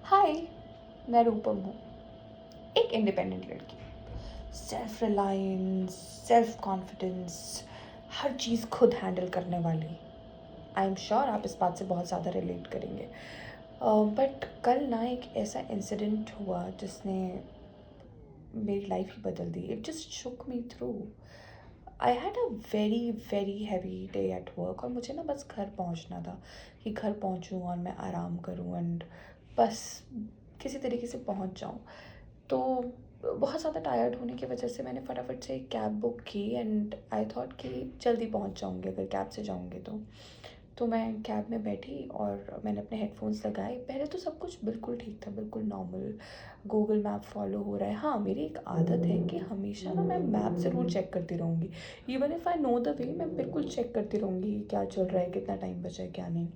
हाय, मैं रूपम हूँ। एक इंडिपेंडेंट लड़की, सेल्फ रिलायंस, सेल्फ कॉन्फिडेंस, हर चीज़ खुद हैंडल करने वाली। आई एम श्योर आप इस बात से बहुत ज़्यादा रिलेट करेंगे। बट कल ना एक ऐसा इंसिडेंट हुआ जिसने मेरी लाइफ ही बदल दी। It just shook me through. I had a very very heavy day at work और मुझे ना बस घर पहुंचना था कि घर पहुंचूं और मैं आराम करूं एंड बस किसी तरीके से पहुंच जाऊं। तो बहुत ज़्यादा टायर्ड होने की वजह से मैंने फटाफट से एक कैब बुक की एंड आई थॉट कि जल्दी पहुंच जाऊंगी अगर कैब से जाऊंगी तो मैं कैब में बैठी और मैंने अपने हेडफोन्स लगाए। पहले तो सब कुछ बिल्कुल ठीक था, बिल्कुल नॉर्मल। गूगल मैप फॉलो हो रहा है। हाँ, मेरी एक आदत है कि हमेशा ना मैं मैप ज़रूर चेक करती रहूँगी। Even if I know the way, मैं बिल्कुल चेक करती रहूँगी क्या चल रहा है, कितना टाइम बचा है, क्या नहीं।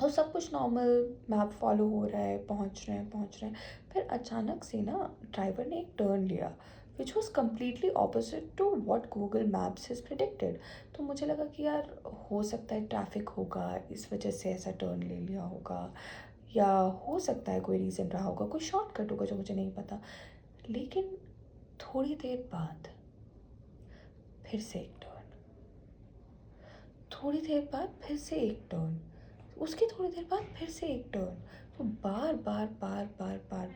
और सब कुछ नॉर्मल, मैप फॉलो हो रहा है, पहुँच रहे हैं। फिर अचानक से ना ड्राइवर ने एक टर्न लिया which was completely opposite to what Google Maps has predicted. तो मुझे लगा कि यार हो सकता है ट्रैफिक होगा, इस वजह से ऐसा टर्न ले लिया होगा, या हो सकता है कोई रीज़न रहा होगा, कोई शॉर्टकट होगा जो मुझे नहीं पता। लेकिन थोड़ी देर बाद फिर से एक टर्न, थोड़ी देर बाद फिर से एक टर्न, उसकी थोड़ी देर बाद फिर से एक टर्न। तो बार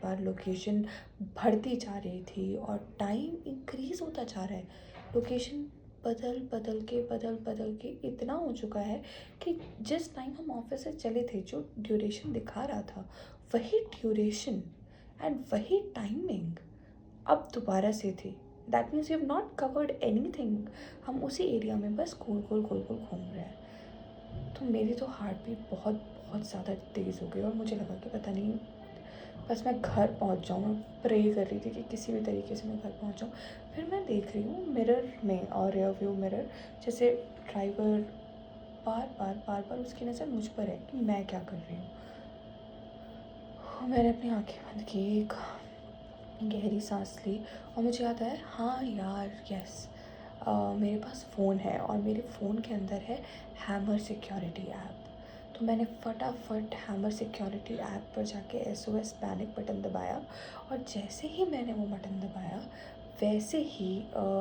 बार लोकेशन बढ़ती जा रही थी और टाइम इंक्रीज होता जा रहा है। लोकेशन बदल बदल के इतना हो चुका है कि जिस टाइम हम ऑफिस से चले थे जो ड्यूरेशन दिखा रहा था, वही ड्यूरेशन एंड वही टाइमिंग अब दोबारा से थी। That means you have not covered any thing. हम उसी एरिया में बस गोल गोल घूम रहे हैं। तो मेरी तो हार्ट बीट बहुत बहुत ज़्यादा तेज़ हो गई और मुझे लगा कि पता नहीं, बस मैं घर पहुंच जाऊँ। मैं प्रे कर रही थी कि किसी भी तरीके से मैं घर पहुंच जाऊँ। फिर मैं देख रही हूँ मिरर में और रियर व्यू मिरर, जैसे ड्राइवर बार बार उसकी नज़र मुझ पर है कि मैं क्या कर रही हूँ। मैंने अपनी आंखें बंद की, एक गहरी सांस ली और मुझे याद आया, हाँ यार, यस, मेरे पास फ़ोन है और मेरे फ़ोन के अंदर है हैमर सिक्योरिटी ऐप। तो मैंने फटाफट हैमर सिक्योरिटी ऐप पर जाके एसओएस पैनिक बटन दबाया और जैसे ही मैंने वो बटन दबाया वैसे ही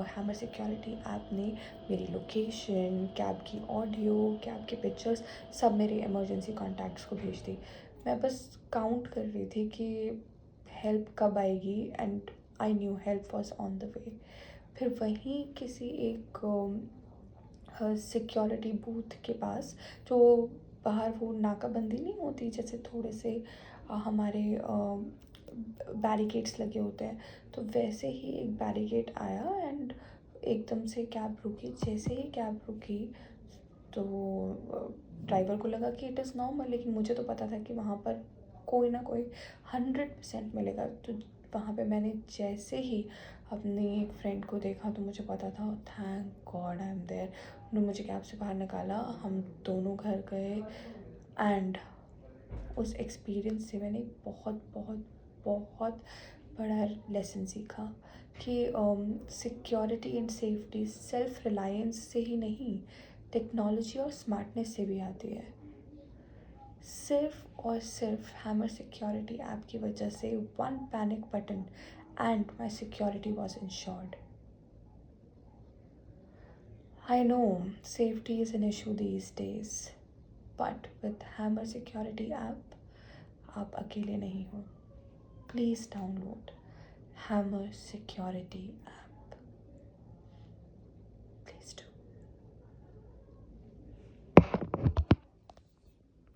हैमर सिक्योरिटी ऐप ने मेरी लोकेशन, कैब की ऑडियो, कैब के पिक्चर्स सब मेरे इमरजेंसी कॉन्टैक्ट्स को भेज दी। मैं बस काउंट कर रही थी कि हेल्प कब आएगी and I knew help was on the way. फिर वहीं किसी एक सिक्योरिटी बूथ के पास, जो बाहर वो नाकाबंदी नहीं होती, जैसे थोड़े से हमारे बैरिकेड्स लगे होते हैं, तो वैसे ही एक बैरिकेड आया एंड एकदम से कैब रुकी। जैसे ही कैब रुकी तो ड्राइवर को लगा कि इट इज़ नॉर्मल, लेकिन मुझे तो पता था कि वहाँ पर कोई ना कोई 100% मिलेगा। तो वहाँ पे मैंने जैसे ही अपनी एक फ्रेंड को देखा तो मुझे पता था, thank God I am there. उन्होंने मुझे कैब से बाहर निकाला, हम दोनों घर गए एंड उस एक्सपीरियंस से मैंने बहुत बहुत बहुत बड़ा लेसन सीखा कि security and safety self reliance से ही नहीं, टेक्नोलॉजी और स्मार्टनेस से भी आती है। सिर्फ और सिर्फ हैमर सिक्योरिटी ऐप की वजह से one panic button and my security was insured. I know safety is an issue these days, but with hammer security app आप अकेले नहीं हो। Please download hammer security app.